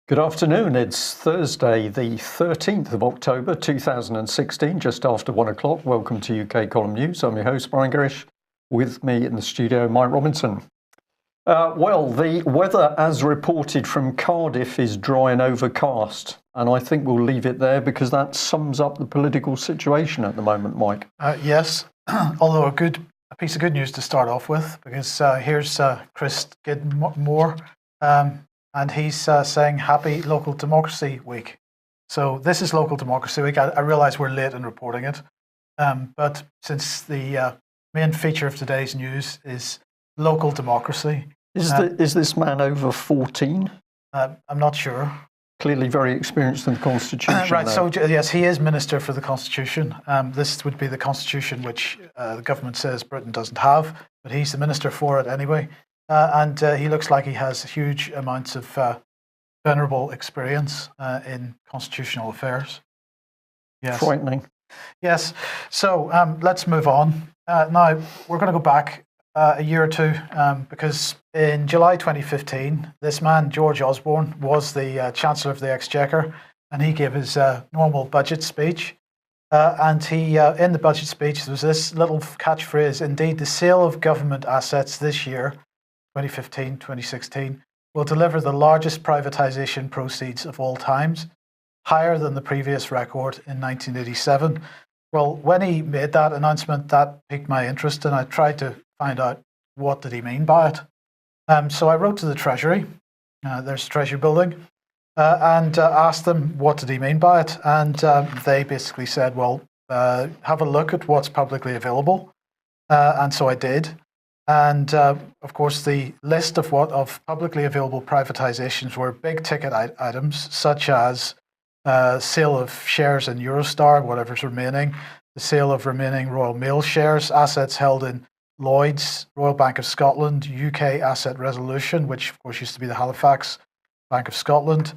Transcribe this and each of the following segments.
Good afternoon. It's Thursday, the 13th of October 2016, just after 1 o'clock. Welcome to UK Column News. I'm your host, Brian Gerrish. With me in the studio, Mike Robinson. Well, the weather as reported from Cardiff is dry and overcast, and I think we'll leave it there because that sums up the political situation at the moment, Mike. Yes, although a piece of good news to start off with, because here's Chris Gidmore, and he's saying Happy Local Democracy Week. So this is Local Democracy Week. I realise we're late in reporting it, but since the main feature of today's news is local democracy. Is this man over 14? I'm not sure. Clearly very experienced in the Constitution. Right, so yes, he is Minister for the Constitution. This would be the Constitution which the government says Britain doesn't have, but he's the Minister for it anyway. And he looks like he has huge amounts of venerable experience in constitutional affairs. Yes. Frightening. Yes. So let's move on. Now, we're going to go back a year or two because in July 2015, this man, George Osborne, was the Chancellor of the Exchequer, and he gave his normal budget speech. And he, in the budget speech, there was this little catchphrase, indeed, the sale of government assets this year, 2015, 2016, will deliver the largest privatisation proceeds of all times, higher than the previous record in 1987. Well, when he made that announcement, that piqued my interest, and I tried to find out what did he mean by it. So I wrote to the Treasury, there's the Treasury building, and asked them what did he mean by it. And they basically said, well, have a look at what's publicly available. And so I did. And of course, the list of publicly available privatisations were big ticket items, such as sale of shares in Eurostar, whatever's remaining, the sale of remaining Royal Mail shares, assets held in Lloyds, Royal Bank of Scotland, UK Asset Resolution, which of course used to be the Halifax Bank of Scotland,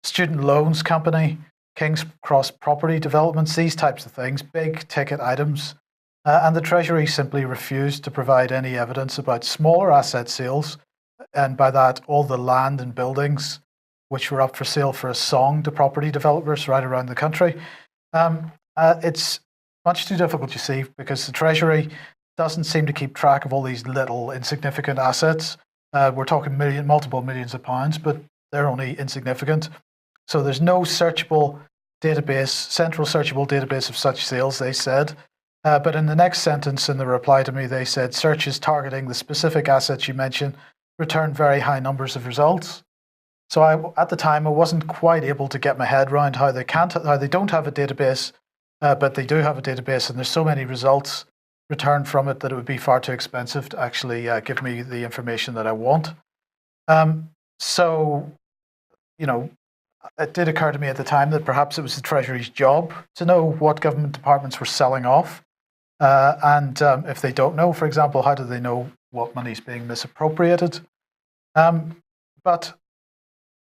Student Loans Company, King's Cross Property Developments, these types of things, big ticket items. And the Treasury simply refused to provide any evidence about smaller asset sales, and by that, all the land and buildings which were up for sale for a song to property developers right around the country. It's much too difficult, you see, because the Treasury doesn't seem to keep track of all these little insignificant assets. We're talking multiple millions of pounds, but they're only insignificant. So there's no searchable database, central searchable database of such sales, they said. But in the next sentence in the reply to me, they said, searches targeting the specific assets you mentioned return very high numbers of results. So at the time, I wasn't quite able to get my head around how they don't have a database, but they do have a database, and there's so many results returned from it that it would be far too expensive to actually give me the information that I want. So, you know, it did occur to me at the time that perhaps it was the Treasury's job to know what government departments were selling off. And if they don't know, for example, how do they know what money is being misappropriated? But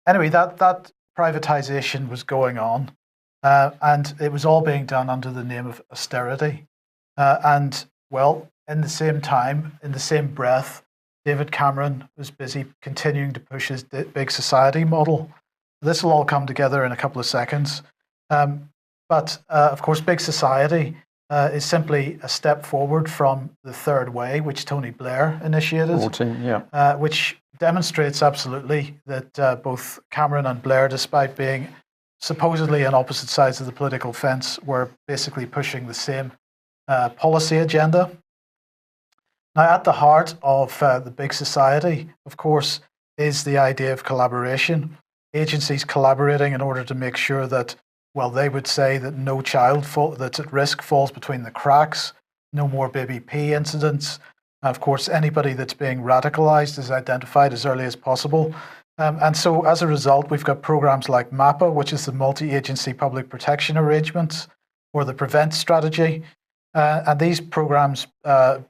anyway, that privatisation was going on, and it was all being done under the name of austerity. And, well, in the same time, in the same breath, David Cameron was busy continuing to push his big society model. This will all come together in a couple of seconds. But, of course, big society is simply a step forward from the third way, which Tony Blair initiated, 14, yeah. Which demonstrates absolutely that both Cameron and Blair, despite being supposedly on opposite sides of the political fence, were basically pushing the same policy agenda. Now, at the heart of the big society, of course, is the idea of collaboration. Agencies collaborating in order to make sure that, well, they would say that no child that's at risk falls between the cracks, no more baby P incidents. Of course, anybody that's being radicalized is identified as early as possible. And so as a result, we've got programs like MAPPA, which is the Multi-Agency Public Protection Arrangements, or the PREVENT strategy. And these programs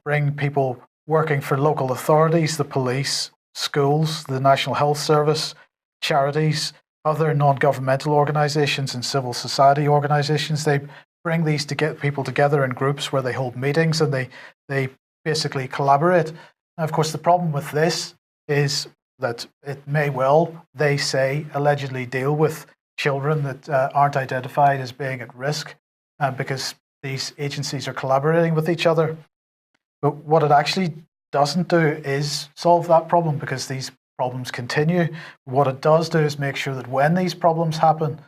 bring people working for local authorities, the police, schools, the National Health Service, charities, other non-governmental organisations and civil society organisations. They bring these to get people together in groups where they hold meetings and they basically collaborate. Now, of course, the problem with this is that it may well, they say, allegedly deal with children that aren't identified as being at risk because these agencies are collaborating with each other. But what it actually doesn't do is solve that problem, because these problems continue. What it does do is make sure that when these problems happen,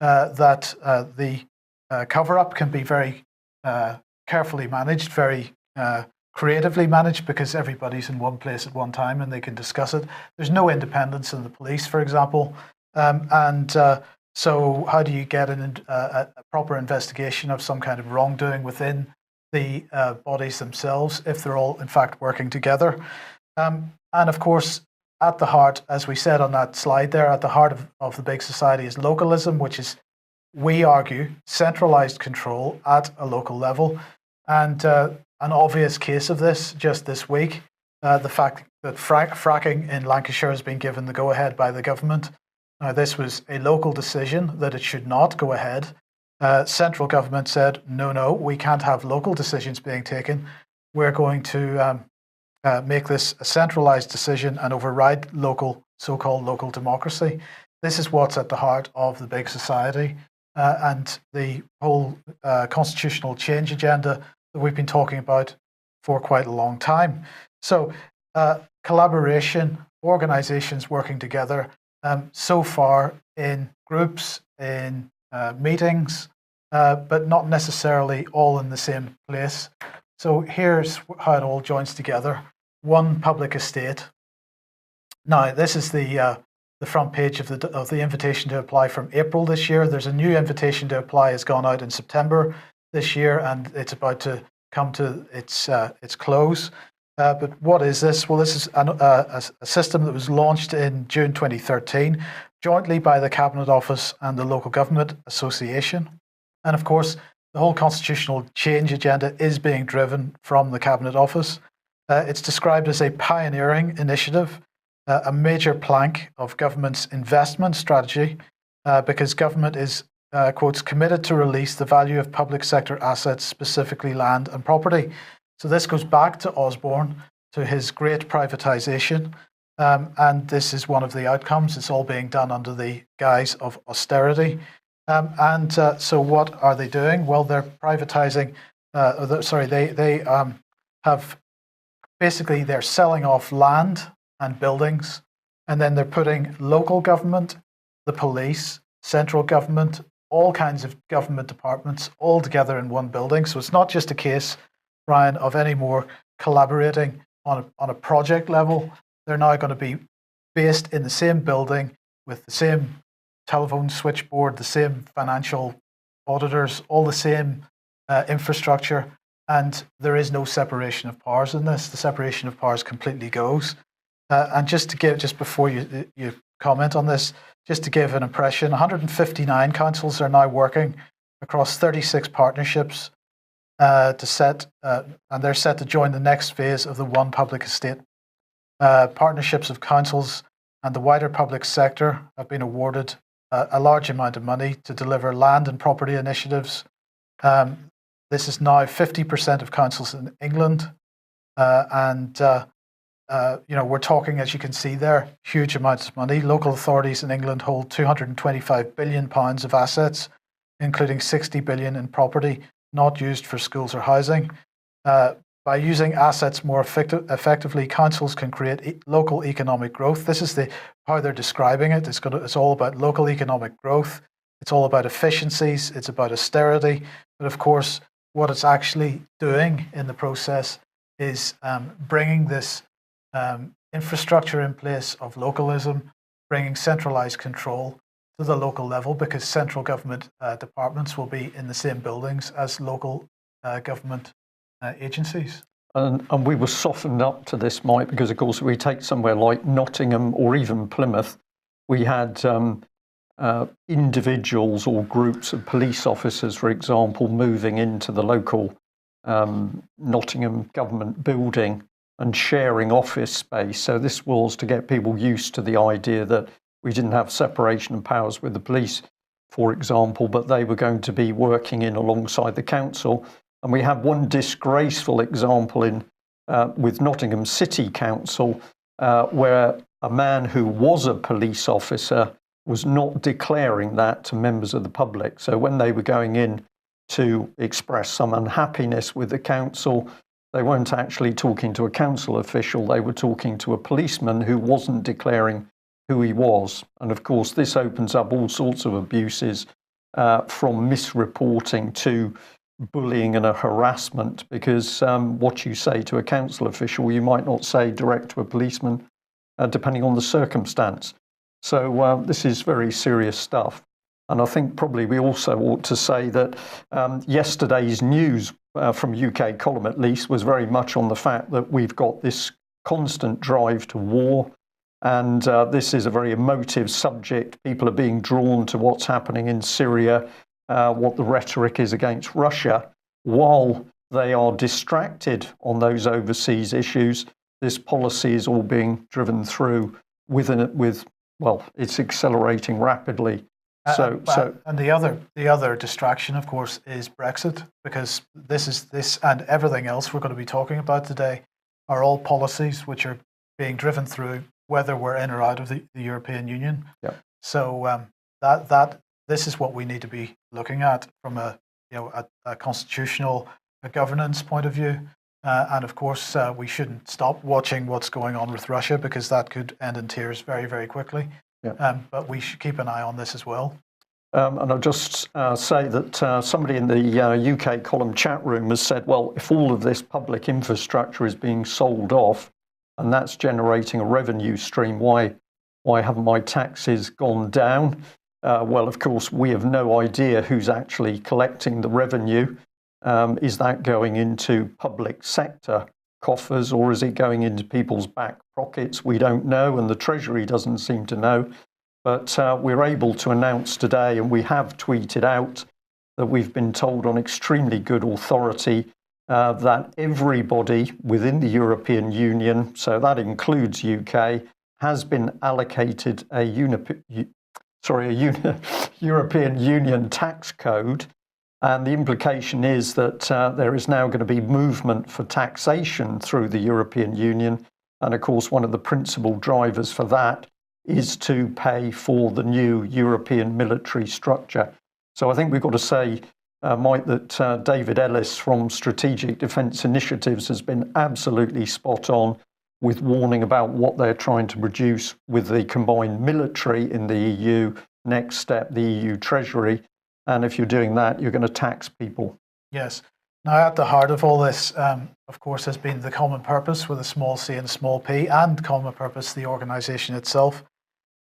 that the cover-up can be very carefully managed, very creatively managed, because everybody's in one place at one time and they can discuss it. There's no independence in the police, for example. So how do you get a proper investigation of some kind of wrongdoing within the bodies themselves if they're all in fact working together? And of course, at the heart, as we said on that slide there, at the heart of the big society is localism, which is, we argue, centralised control at a local level. And an obvious case of this just this week, the fact that fracking in Lancashire has been given the go-ahead by the government. Now, this was a local decision that it should not go ahead. Central government said, no, we can't have local decisions being taken. We're going to make this a centralised decision and override so-called local democracy. This is what's at the heart of the big society and the whole constitutional change agenda that we've been talking about for quite a long time. So collaboration, organisations working together, so far in groups, in meetings, but not necessarily all in the same place. So here's how it all joins together. One public estate. Now, this is the front page of the invitation to apply from April this year. There's a new invitation to apply has gone out in September this year, and it's about to come to its close. But what is this? Well, this is a system that was launched in June 2013, jointly by the Cabinet Office and the Local Government Association. And of course, the whole constitutional change agenda is being driven from the Cabinet Office. It's described as a pioneering initiative, a major plank of government's investment strategy, because government is, quotes, committed to release the value of public sector assets, specifically land and property. So this goes back to Osborne, to his great privatisation, and this is one of the outcomes. It's all being done under the guise of austerity. So what are they doing? Well, they're privatising, they have, basically they're selling off land and buildings, and then they're putting local government, the police, central government, all kinds of government departments all together in one building. So it's not just a case, Brian, of any more collaborating on a project level. They're now going to be based in the same building with the same telephone switchboard, the same financial auditors, all the same infrastructure, and there is no separation of powers in this. The separation of powers completely goes. And just before you comment on this, just to give an impression, 159 councils are now working across 36 partnerships and they're set to join the next phase of the One Public Estate. Partnerships of councils and the wider public sector have been awarded a large amount of money to deliver land and property initiatives. This is now 50% of councils in England, we're talking, as you can see there, huge amounts of money. Local authorities in England hold £225 billion of assets, including 60 billion in property not used for schools or housing. By using assets more effectively, councils can create local economic growth. This is how they're describing it. It's all about local economic growth. It's all about efficiencies. It's about austerity. But of course, what it's actually doing in the process is bringing this infrastructure in place of localism, bringing centralised control to the local level, because central government departments will be in the same buildings as local government agencies. And we were softened up to this, Mike, because of course we take somewhere like Nottingham or even Plymouth, we had individuals or groups of police officers, for example, moving into the local Nottingham government building and sharing office space. So this was to get people used to the idea that we didn't have separation of powers with the police, for example, but they were going to be working in alongside the council. And we had one disgraceful example with Nottingham City Council, where a man who was a police officer was not declaring that to members of the public. So when they were going in to express some unhappiness with the council, they weren't actually talking to a council official, they were talking to a policeman who wasn't declaring who he was. And of course, this opens up all sorts of abuses, from misreporting to bullying and a harassment, because what you say to a council official, you might not say direct to a policeman, depending on the circumstance. So this is very serious stuff. And I think probably we also ought to say that yesterday's news from UK column, at least, was very much on the fact that we've got this constant drive to war. And this is a very emotive subject. People are being drawn to what's happening in Syria, what the rhetoric is against Russia. While they are distracted on those overseas issues, this policy is all being driven through well, it's accelerating rapidly. And the other distraction, of course, is Brexit, because this and everything else we're going to be talking about today are all policies which are being driven through whether we're in or out of the European Union. Yeah. So this is what we need to be looking at from a constitutional, a governance point of view. And of course, we shouldn't stop watching what's going on with Russia, because that could end in tears very, very quickly. Yeah. But we should keep an eye on this as well. And I'll just say that somebody in the UK column chat room has said, well, if all of this public infrastructure is being sold off and that's generating a revenue stream, why haven't my taxes gone down? Well, of course, we have no idea who's actually collecting the revenue. Is that going into public sector coffers, or is it going into people's back pockets? We don't know, and the Treasury doesn't seem to know. But we're able to announce today, and we have tweeted out, that we've been told on extremely good authority that everybody within the European Union, so that includes UK, has been allocated a European Union tax code. And the implication is that there is now going to be movement for taxation through the European Union. And of course, one of the principal drivers for that is to pay for the new European military structure. So I think we've got to say, Mike, that David Ellis from Strategic Defence Initiatives has been absolutely spot on with warning about what they're trying to produce with the combined military in the EU. Next step, the EU Treasury. And if you're doing that, you're going to tax people. Yes. Now, at the heart of all this, of course, has been the common purpose with a small c and a small p, and common purpose, the organisation itself.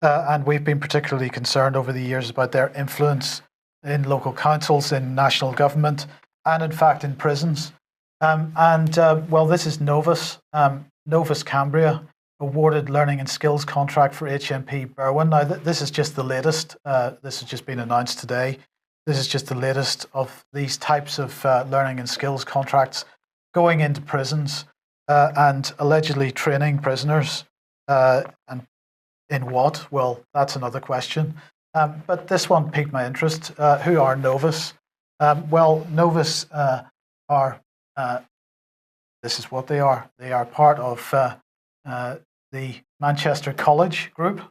And we've been particularly concerned over the years about their influence in local councils, in national government, and in fact in prisons. Well, this is Novus. Novus Cambria awarded learning and skills contract for HMP Berwyn. Now, this is just the latest. This has just been announced today. This is just the latest of these types of learning and skills contracts going into prisons and allegedly training prisoners. And in what? Well, that's another question. But this one piqued my interest. Who are Novus? Well, Novus are, this is what they are. They are part of the Manchester College Group,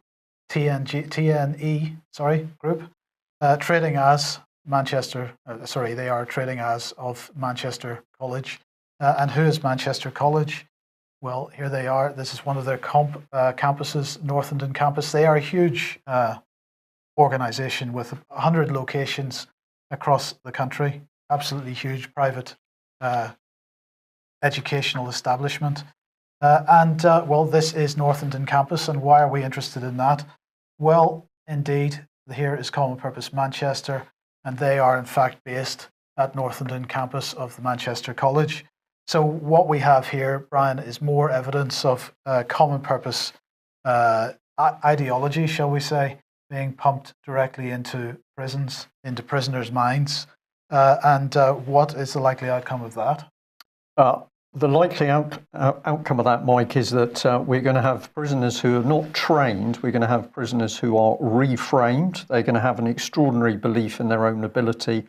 TNE Group, trading as Manchester, they are trading as of Manchester College. And who is Manchester College? Well, here they are. This is one of their campuses, Northenden campus. They are a huge organisation with 100 locations across the country. Absolutely huge private educational establishment. Well, this is Northenden campus. And why are we interested in that? Well, indeed, here is Common Purpose Manchester, and they are in fact based at Northenden campus of the Manchester College. So what we have here, Brian, is more evidence of common purpose ideology, shall we say, being pumped directly into prisons, into prisoners' minds. What is the likely outcome of that? The likely outcome of that, Mike, is that we're going to have prisoners who are not trained. We're going to have prisoners who are reframed. They're going to have an extraordinary belief in their own ability.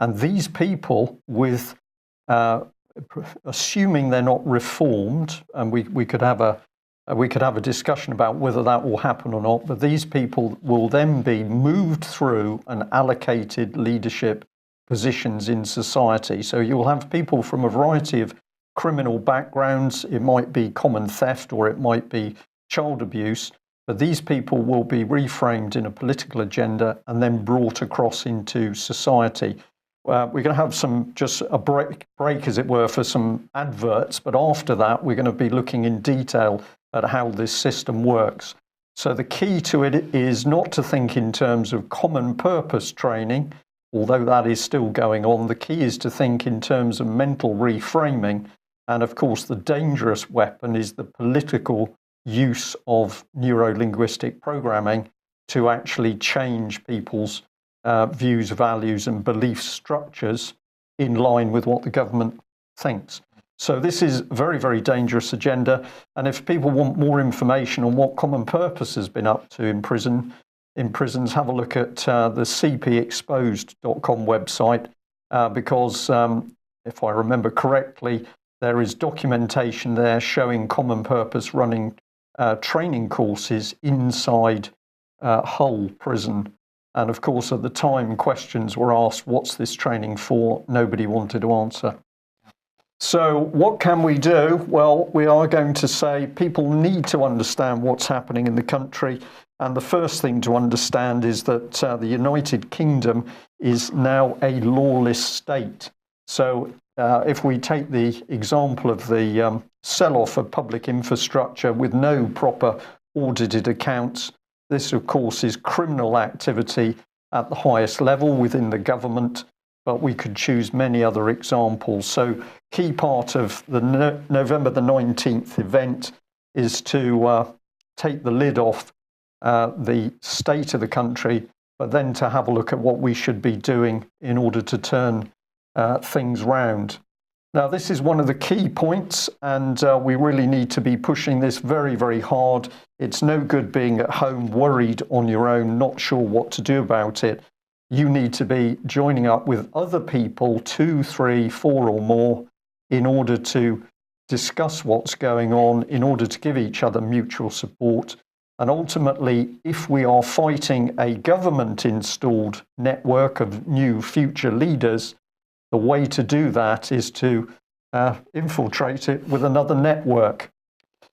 And these people, with assuming they're not reformed, and we could have a discussion about whether that will happen or not, but these people will then be moved through and allocated leadership positions in society. So you'll have people from a variety of criminal backgrounds. It might be common theft or it might be child abuse, but these people will be reframed in a political agenda and then brought across into society. We're going to have just a break, as it were, for some adverts, but after that we're going to be looking in detail at how this system works. So the key to it is not to think in terms of common purpose training, although that is still going on. The key is to think in terms of mental reframing. And of course, the dangerous weapon is the political use of neuro-linguistic programming to actually change people's views, values, and belief structures in line with what the government thinks. So this is a very, very dangerous agenda. And if people want more information on what Common Purpose has been up to in prisons, have a look at the cpexposed.com website, because if I remember correctly, there is documentation there showing Common Purpose running training courses inside Hull prison. And of course, at the time, questions were asked, what's this training for? Nobody wanted to answer. So what can we do? Well, we are going to say people need to understand what's happening in the country. And the first thing to understand is that the United Kingdom is now a lawless state. So if we take the example of the sell-off of public infrastructure with no proper audited accounts, this, of course, is criminal activity at the highest level within the government, but we could choose many other examples. So key part of the November the 19th event is to take the lid off the state of the country, but then to have a look at what we should be doing in order to turn things round. Now, this is one of the key points, and we really need to be pushing this very, very hard. It's no good being at home worried on your own, not sure what to do about it. You need to be joining up with other people, 2, 3, 4 or more, in order to discuss what's going on, in order to give each other mutual support. And ultimately, if we are fighting a government-installed network of new future leaders, the way to do that is to infiltrate it with another network.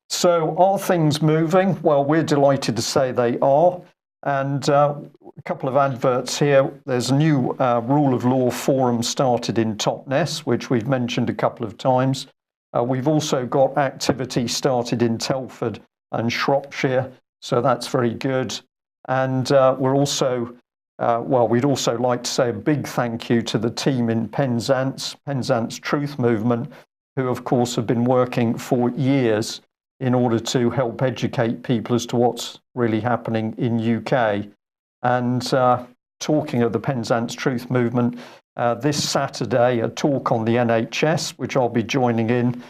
So are things moving? Well, we're delighted to say they are. And a couple of adverts here. There's a new rule of law forum started in Totnes, which we've mentioned a couple of times. We've also got activity started in Telford and Shropshire, so that's very good. And we're also we'd also like to say a big thank you to the team in Penzance Truth Movement, who of course have been working for years in order to help educate people as to what's really happening in UK. And talking of the Penzance Truth Movement, this Saturday a talk on the NHS, which I'll be joining in.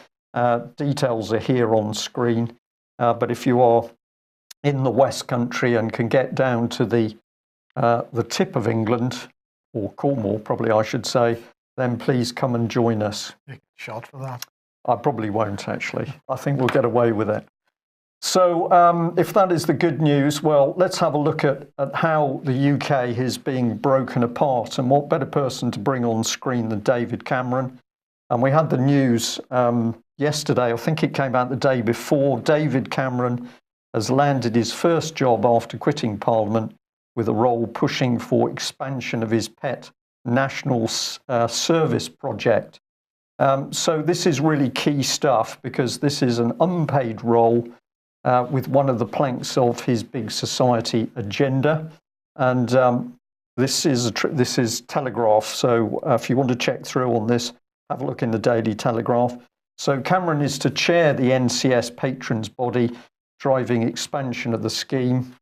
Details are here on screen, but if you are in the West Country and can get down to the tip of England, or Cornwall probably I should say, then please come and join us. Big shot for that. I probably won't actually. I think we'll get away with it. So if that is the good news, well, let's have a look at how the UK is being broken apart, and what better person to bring on screen than David Cameron. And we had the news yesterday, I think it came out the day before. David Cameron has landed his first job after quitting Parliament, with a role pushing for expansion of his pet national service project. So this is really key stuff, because this is an unpaid role with one of the planks of his Big Society agenda. And this is Telegraph, so if you want to check through on this, have a look in the Daily Telegraph. So Cameron is to chair the NCS patrons body, driving expansion of the scheme.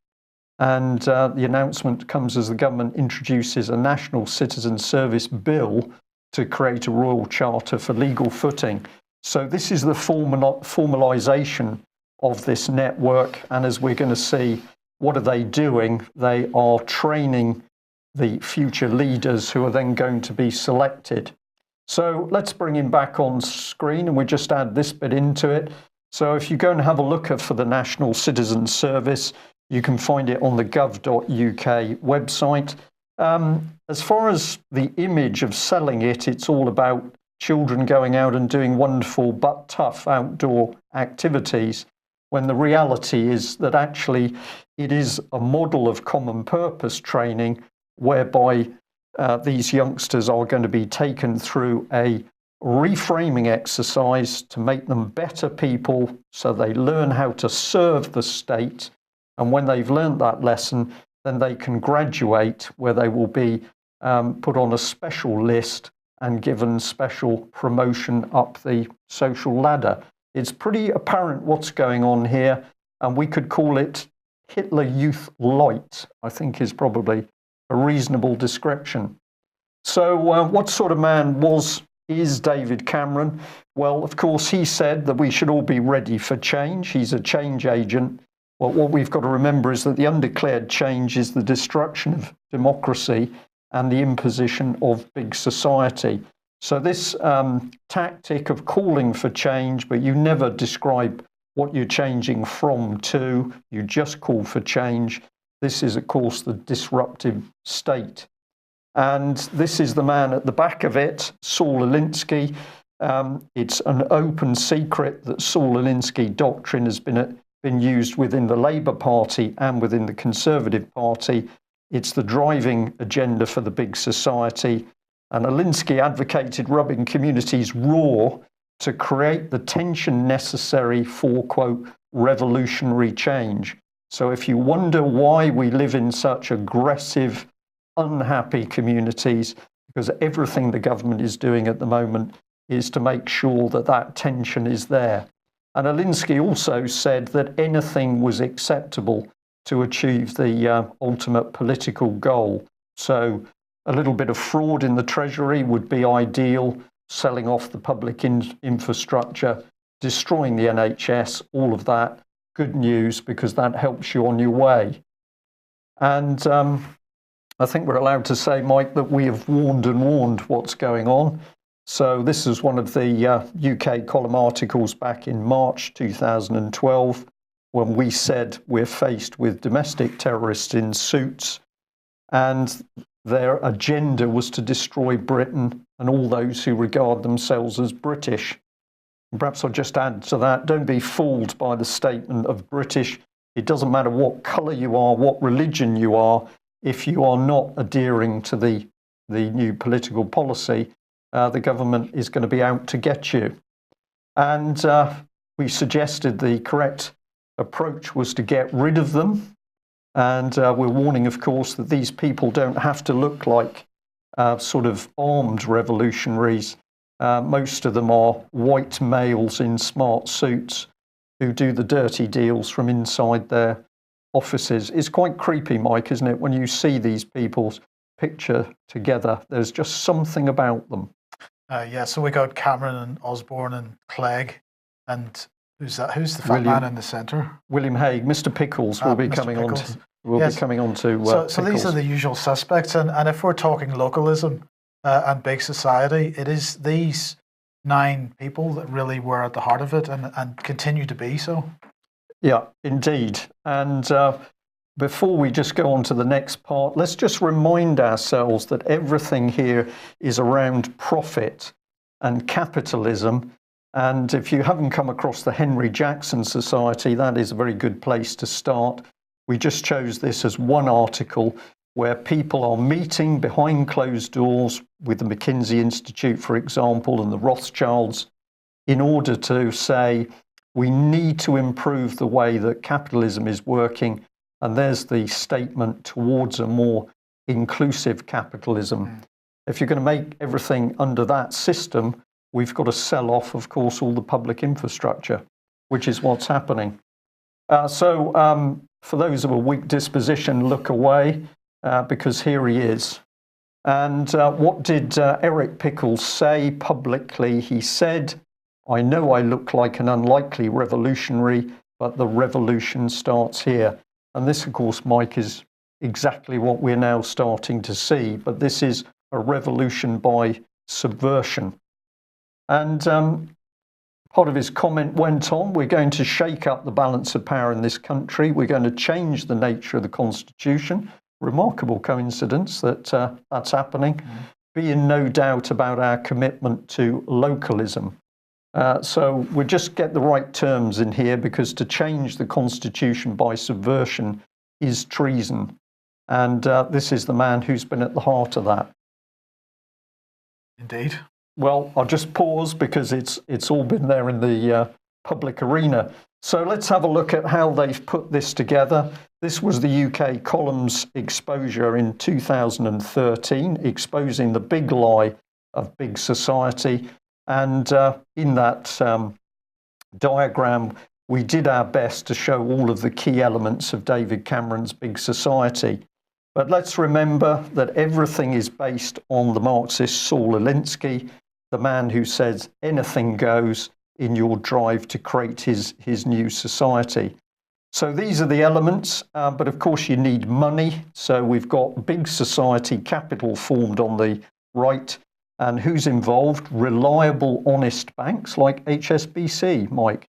And the announcement comes as the government introduces a national citizen service bill to create a royal charter for legal footing. So this is the formalization of this network. And as we're going to see, what are they doing? They are training the future leaders who are then going to be selected. So let's bring him back on screen and we just add this bit into it. So if you go and have a look for the National Citizen Service, you can find it on the gov.uk website. As far as the image of selling it, it's all about children going out and doing wonderful but tough outdoor activities, when the reality is that actually it is a model of common purpose training whereby these youngsters are going to be taken through a reframing exercise to make them better people so they learn how to serve the state. And when they've learned that lesson, then they can graduate, where they will be put on a special list and given special promotion up the social ladder. It's pretty apparent what's going on here, and we could call it Hitler Youth Light, I think is probably a reasonable description. So what sort of man is David Cameron? Well, of course, he said that we should all be ready for change. He's a change agent. Well, what we've got to remember is that the undeclared change is the destruction of democracy and the imposition of big society. So this tactic of calling for change, but you never describe what you're changing from to, you just call for change. This is, of course, the disruptive state. And this is the man at the back of it, Saul Alinsky. It's an open secret that Saul Alinsky doctrine has been used within the Labour Party and within the Conservative Party. It's the driving agenda for the big society. And Alinsky advocated rubbing communities raw to create the tension necessary for, quote, revolutionary change. So if you wonder why we live in such aggressive, unhappy communities, because everything the government is doing at the moment is to make sure that that tension is there. And Alinsky also said that anything was acceptable to achieve the ultimate political goal. So a little bit of fraud in the treasury would be ideal, selling off the public infrastructure, destroying the NHS, all of that. Good news, because that helps you on your way. And I think we're allowed to say, Mike, that we have warned and warned what's going on. So this is one of the UK column articles back in March 2012, when we said we're faced with domestic terrorists in suits, and their agenda was to destroy Britain and all those who regard themselves as British. Perhaps I'll just add to that, don't be fooled by the statement of British. It doesn't matter what colour you are, what religion you are, if you are not adhering to the new political policy, the government is going to be out to get you. And we suggested the correct approach was to get rid of them. And we're warning, of course, that these people don't have to look like sort of armed revolutionaries. Most of them are white males in smart suits who do the dirty deals from inside their offices. It's quite creepy, Mike, isn't it? When you see these people's picture together, there's just something about them. Yeah, so we got Cameron and Osborne and Clegg, and who's that? Who's the fat man in the centre? William Hague. Mr. Pickles will be coming on. Be coming on to. So these are the usual suspects, and if we're talking localism and big society, it is these 9 people that really were at the heart of it, and continue to be so. Yeah, indeed. And before we just go on to the next part, let's just remind ourselves that everything here is around profit and capitalism. And if you haven't come across the Henry Jackson Society, that is a very good place to start. We just chose this as one article where people are meeting behind closed doors with the McKinsey Institute, for example, and the Rothschilds, in order to say, we need to improve the way that capitalism is working. And there's the statement towards a more inclusive capitalism. If you're going to make everything under that system, we've got to sell off, of course, all the public infrastructure, which is what's happening. So for those of a weak disposition, look away, because here he is. And what did Eric Pickles say publicly? He said, I know I look like an unlikely revolutionary, but the revolution starts here. And this, of course, Mike, is exactly what we're now starting to see. But this is a revolution by subversion. And part of his comment went on, we're going to shake up the balance of power in this country. We're going to change the nature of the Constitution. Remarkable coincidence that that's happening. Be in no doubt about our commitment to localism. So we'll just get the right terms in here, because to change the Constitution by subversion is treason. And this is the man who's been at the heart of that. Indeed. Well, I'll just pause because it's all been there in the public arena. So let's have a look at how they've put this together. This was the UK column's exposure in 2013, exposing the big lie of Big Society. And in that diagram, we did our best to show all of the key elements of David Cameron's Big Society. But let's remember that everything is based on the Marxist Saul Alinsky, the man who says anything goes in your drive to create his new society. So these are the elements, but of course you need money. So we've got Big Society capital formed on the right. And who's involved? Reliable, honest banks like HSBC, Mike.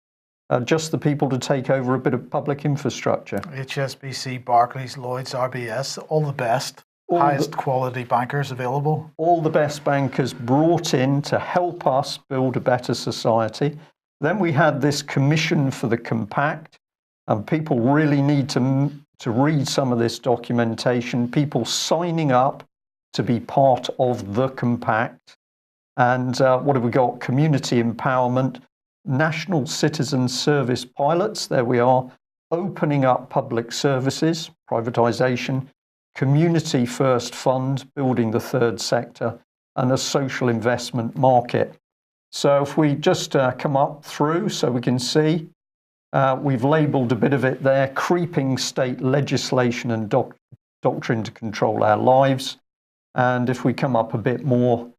Just the people to take over a bit of public infrastructure. HSBC, Barclays, Lloyds, RBS, all the best, highest quality bankers available. All the best bankers brought in to help us build a better society. Then we had this commission for the compact, and people really need to read some of this documentation, people signing up to be part of the compact. And what have we got? Community empowerment, national citizen service pilots, there we are, opening up public services, privatisation, community first fund, building the third sector, and a social investment market. So if we just come up through so we can see, we've labelled a bit of it there, creeping state legislation and doctrine to control our lives. And if we come up a bit more,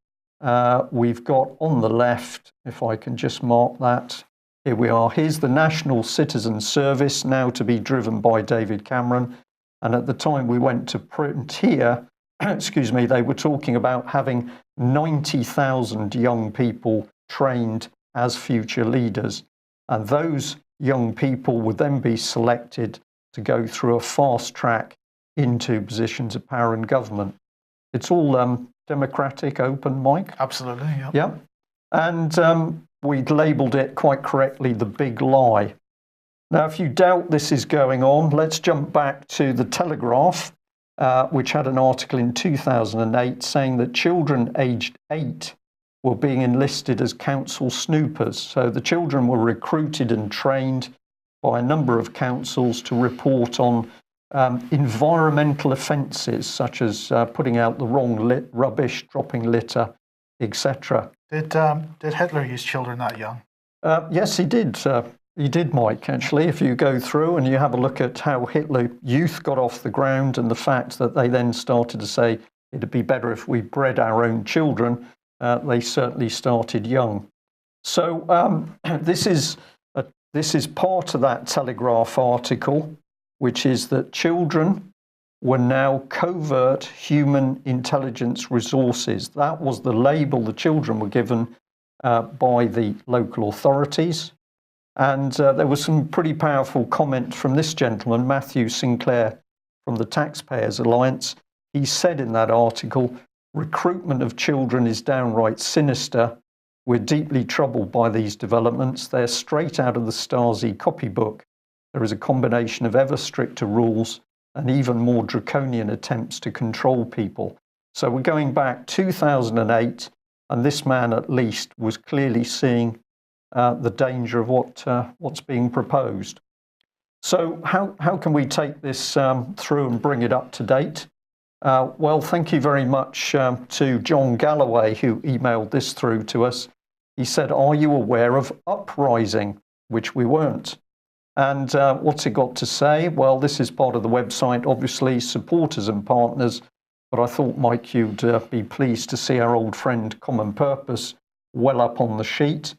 we've got on the left, if I can just mark that, here we are. Here's the National Citizen Service, now to be driven by David Cameron. And at the time we went to print here, excuse me, they were talking about having 90,000 young people trained as future leaders. And those young people would then be selected to go through a fast track into positions of power in government. It's all democratic, open, Mike? Absolutely, yeah. Yeah. And we'd labelled it quite correctly, the big lie. Now, if you doubt this is going on, let's jump back to the Telegraph, which had an article in 2008 saying that children aged 8 were being enlisted as council snoopers. So the children were recruited and trained by a number of councils to report on environmental offences, such as putting out the wrong rubbish, dropping litter, etc. Did Hitler use children that young? Yes, he did. He did, Mike, actually. If you go through and you have a look at how Hitler Youth got off the ground and the fact that they then started to say it'd be better if we bred our own children, they certainly started young. So this is part of that Telegraph article, which is that children were now covert human intelligence resources. That was the label the children were given by the local authorities. And there was some pretty powerful comment from this gentleman, Matthew Sinclair, from the Taxpayers Alliance. He said in that article, recruitment of children is downright sinister. We're deeply troubled by these developments. They're straight out of the Stasi copybook. There is a combination of ever stricter rules and even more draconian attempts to control people. So we're going back 2008, and this man at least was clearly seeing the danger of what's being proposed. So how can we take this through and bring it up to date? Well, thank you very much to John Galloway, who emailed this through to us. He said, are you aware of Uprising? Which we weren't. And what's it got to say? Well, this is part of the website, obviously, supporters and partners. But I thought, Mike, you'd be pleased to see our old friend Common Purpose well up on the sheet.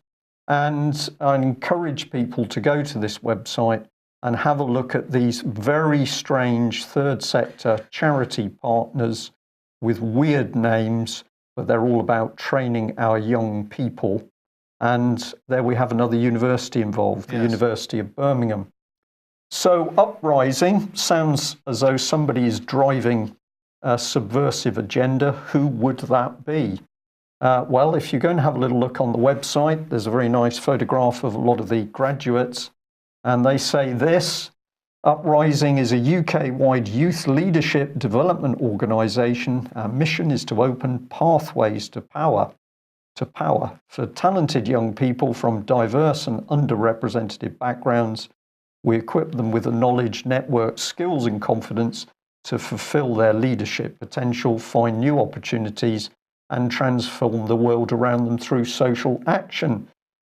And I encourage people to go to this website and have a look at these very strange third sector charity partners with weird names, but they're all about training our young people. And there we have another university involved, the University of Birmingham. So uprising sounds as though somebody is driving a subversive agenda. Who would that be? Well, if you're going to have a little look on the website, there's a very nice photograph of a lot of the graduates, and they say this: Uprising is a UK-wide youth leadership development organisation. Our mission is to open pathways to power for talented young people from diverse and underrepresented backgrounds. We equip them with the knowledge, network, skills and confidence to fulfil their leadership potential, find new opportunities and transform the world around them through social action.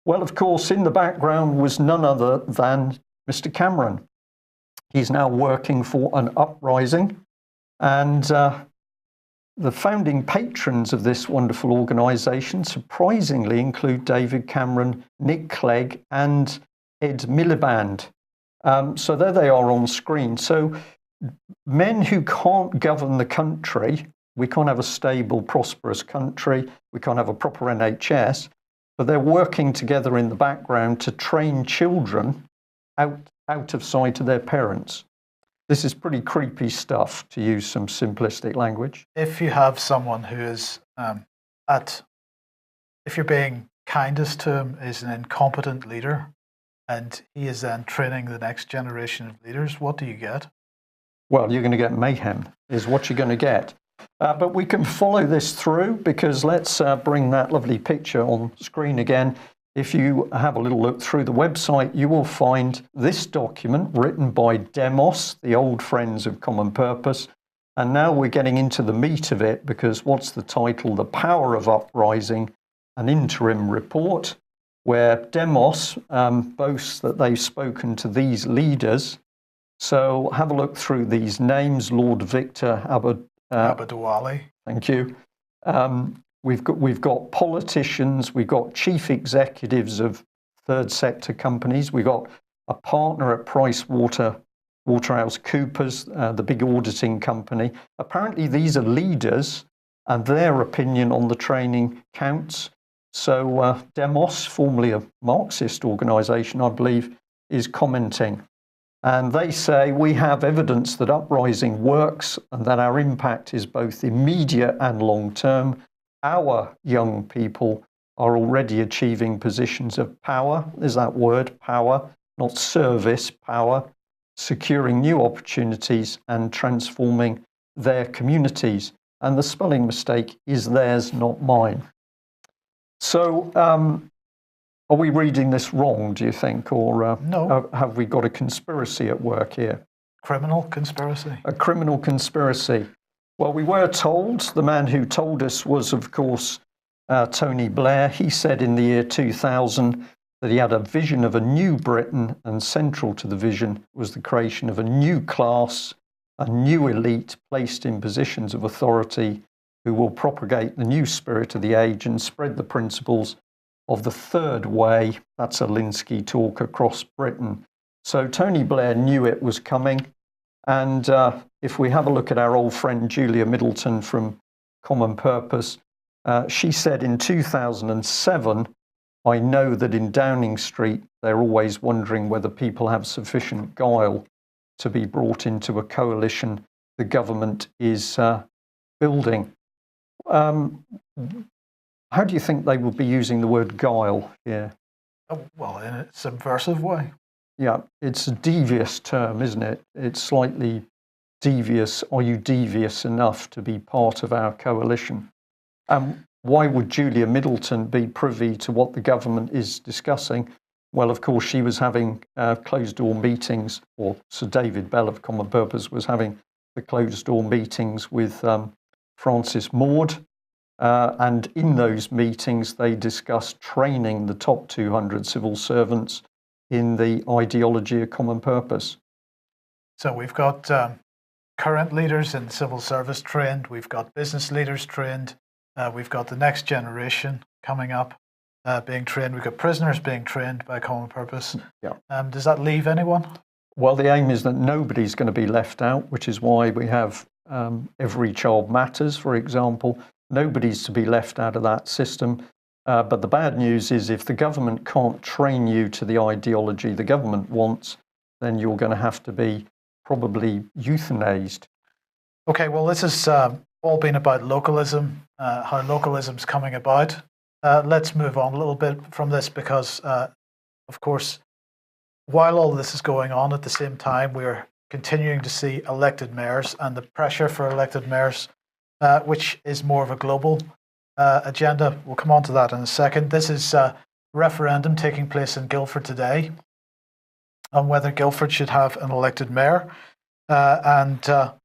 Well, of course, in the background was none other than Mr. Cameron. He's now working for an uprising, and the founding patrons of this wonderful organisation surprisingly include David Cameron, Nick Clegg and Ed Miliband. So there they are on screen. So men who can't govern the country, we can't have a stable, prosperous country, we can't have a proper NHS, but they're working together in the background to train children out of sight of their parents. This is pretty creepy stuff, to use some simplistic language. If you have someone who is, if you're being kindest to him, is an incompetent leader, and he is then training the next generation of leaders, what do you get? Well, you're going to get mayhem, is what you're going to get. But we can follow this through, because let's bring that lovely picture on screen again. If you have a little look through the website, you will find this document written by Demos, the old friends of Common Purpose. And now we're getting into the meat of it, because what's the title? The Power of Uprising, an interim report, where Demos boasts that they've spoken to these leaders. So have a look through these names: Lord Victor Abadwali. Thank you. We've got politicians, we've got chief executives of third sector companies, we've got a partner at PricewaterhouseCoopers, the big auditing company. Apparently these are leaders and their opinion on the training counts. So Demos, formerly a Marxist organisation, I believe, is commenting. And they say, we have evidence that uprising works and that our impact is both immediate and long-term. Our young people are already achieving positions of power. There's that word, power, not service, power, securing new opportunities and transforming their communities. And the spelling mistake is theirs, not mine. So are we reading this wrong, do you think? Or no. Have we got a conspiracy at work here? Criminal conspiracy. A criminal conspiracy. Well, we were told, the man who told us was, of course, Tony Blair. He said in the year 2000 that he had a vision of a new Britain, and central to the vision was the creation of a new class, a new elite placed in positions of authority who will propagate the new spirit of the age and spread the principles of the third way. That's Alinskyite talk across Britain. So Tony Blair knew it was coming. And if we have a look at our old friend Julia Middleton from Common Purpose, she said in 2007, I know that in Downing Street, they're always wondering whether people have sufficient guile to be brought into a coalition the government is building. How do you think they will be using the word guile here? Well, in a subversive way. Yeah, it's a devious term, isn't it? It's slightly devious. Are you devious enough to be part of our coalition? Why would Julia Middleton be privy to what the government is discussing? Well, of course, she was having closed-door meetings, or Sir David Bell of Common Purpose was having the closed-door meetings with Francis Maude. And in those meetings, they discussed training the top 200 civil servants in the ideology of Common Purpose. So we've got current leaders in civil service trained, we've got business leaders trained, we've got the next generation coming up. being trained. We've got prisoners being trained by Common Purpose. Yeah. Does that leave anyone? Well, the aim is that nobody's going to be left out, which is why we have Every Child Matters, for example. Nobody's to be left out of that system. But the bad news is if the government can't train you to the ideology the government wants, then you're going to have to be probably euthanized. Okay, well, this has all been about localism, how localism's coming about. Let's move on a little bit from this because, of course, while all this is going on at the same time, we're continuing to see elected mayors and the pressure for elected mayors, which is more of a global agenda. We'll come on to that in a second. This is a referendum taking place in Guildford today on whether Guildford should have an elected mayor. Of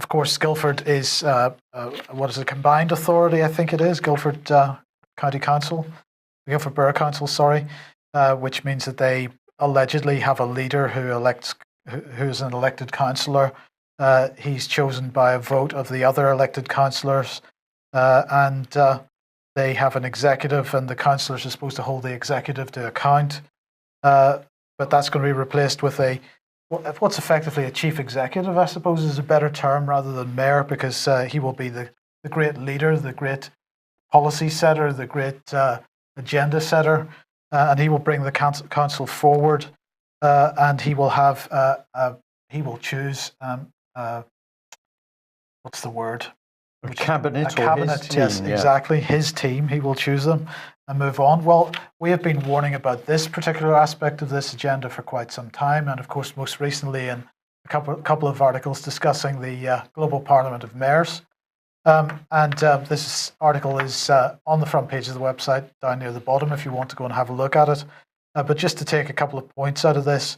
course, Guildford is, what is a combined authority, I think it is, Guildford County Council, Guildford Borough Council, sorry, which means that they allegedly have a leader who's an elected councillor. He's chosen by a vote of the other elected councillors, and they have an executive, and the councillors are supposed to hold the executive to account. But that's going to be replaced with what's effectively a chief executive, I suppose, is a better term rather than mayor, because he will be the great leader, the great policy setter, the great agenda setter, and he will bring the council forward, and he will have he will choose what's the word? A cabinet, his team, yes, yeah. Exactly. His team, he will choose them and move on. Well, we have been warning about this particular aspect of this agenda for quite some time, and of course, most recently in a couple of articles discussing the Global Parliament of Mayors. This article is on the front page of the website, down near the bottom, if you want to go and have a look at it. But just to take a couple of points out of this,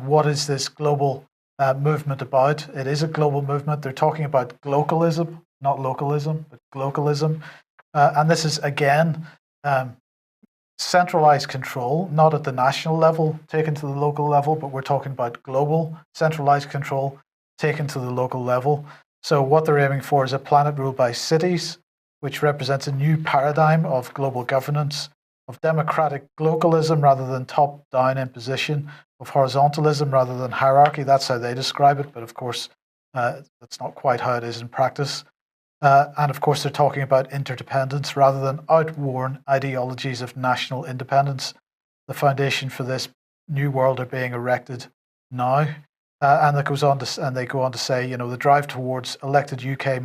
what is this global movement about? It is a global movement. They're talking about glocalism, not localism, but glocalism. And this is, again, centralized control, not at the national level taken to the local level, but we're talking about global centralized control taken to the local level. So what they're aiming for is a planet ruled by cities, which represents a new paradigm of global governance, of democratic localism rather than top-down imposition, of horizontalism rather than hierarchy. That's how they describe it, but of course, that's not quite how it is in practice. And of course, they're talking about interdependence rather than outworn ideologies of national independence. The foundation for this new world are being erected now. And they go on to say, you know, the drive towards elected UK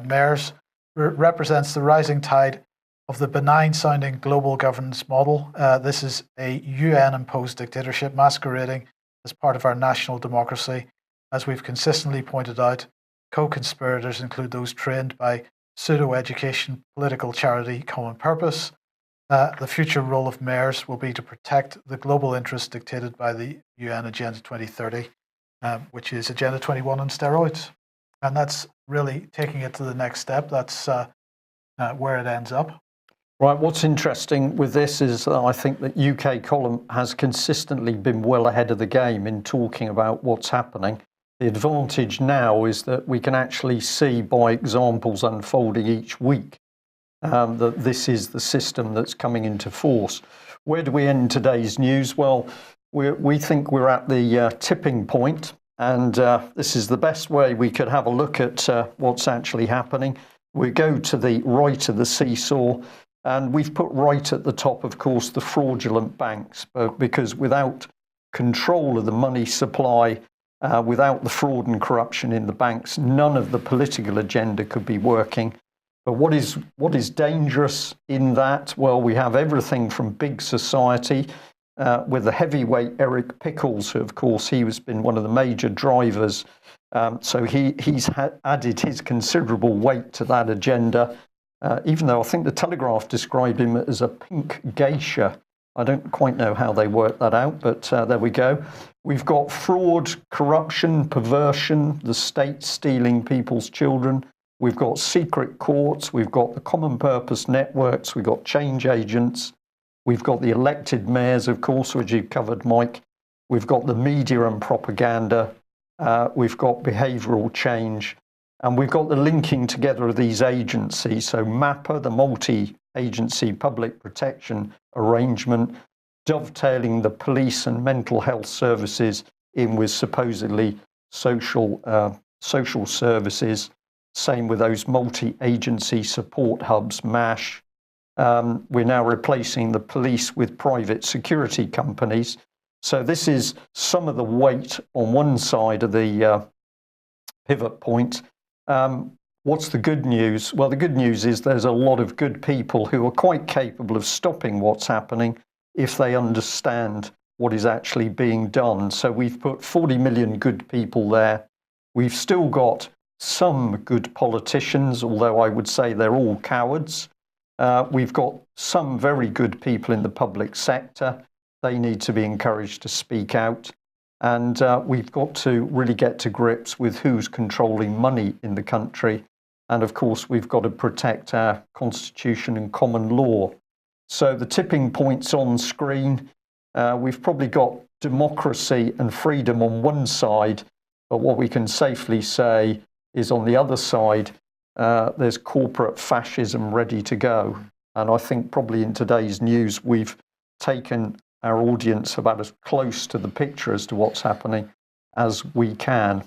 mayors represents the rising tide of the benign-sounding global governance model. This is a UN-imposed dictatorship masquerading as part of our national democracy. As we've consistently pointed out, co-conspirators include those trained by pseudo-education, political charity, Common Purpose. The future role of mayors will be to protect the global interests dictated by the UN Agenda 2030. Which is Agenda 21 on steroids. And that's really taking it to the next step. That's where it ends up. Right, what's interesting with this is I think that UK Column has consistently been well ahead of the game in talking about what's happening. The advantage now is that we can actually see by examples unfolding each week that this is the system that's coming into force. Where do we end today's news? Well, we think we're at the tipping point, and this is the best way we could have a look at what's actually happening. We go to the right of the seesaw, and we've put right at the top, of course, the fraudulent banks, because without control of the money supply, without the fraud and corruption in the banks, none of the political agenda could be working. But what is dangerous in that? Well, we have everything from Big Society, with the heavyweight Eric Pickles, who, of course, he's been one of the major drivers. So he's added his considerable weight to that agenda, even though I think the Telegraph described him as a pink geisha. I don't quite know how they worked that out, but there we go. We've got fraud, corruption, perversion, the state stealing people's children. We've got secret courts. We've got the common purpose networks. We've got change agents. We've got the elected mayors, of course, which you've covered, Mike. We've got the media and propaganda. We've got behavioural change. And we've got the linking together of these agencies. So MAPPA, the multi-agency public protection arrangement, dovetailing the police and mental health services in with supposedly social services. Same with those multi-agency support hubs, MASH. We're now replacing the police with private security companies. So this is some of the weight on one side of the pivot point. What's the good news? Well, the good news is there's a lot of good people who are quite capable of stopping what's happening if they understand what is actually being done. So we've put 40 million good people there. We've still got some good politicians, although I would say they're all cowards. We've got some very good people in the public sector. They need to be encouraged to speak out. And we've got to really get to grips with who's controlling money in the country. And of course, we've got to protect our constitution and common law. So the tipping points on screen, we've probably got democracy and freedom on one side, but what we can safely say is on the other side, there's corporate fascism ready to go. And I think probably in today's news, we've taken our audience about as close to the picture as to what's happening as we can.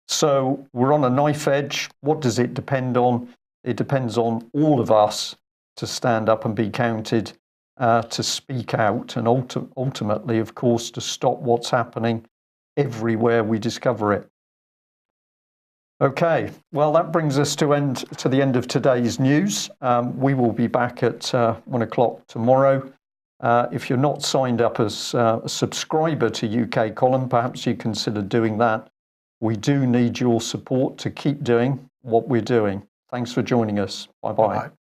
So we're on a knife edge. What does it depend on? It depends on all of us to stand up and be counted, to speak out, and ultimately, of course, to stop what's happening everywhere we discover it. Okay, well, that brings us to the end of today's news. We will be back at 1 o'clock tomorrow. If you're not signed up as a subscriber to UK Column, perhaps you consider doing that. We do need your support to keep doing what we're doing. Thanks for joining us. Bye-bye. Bye-bye.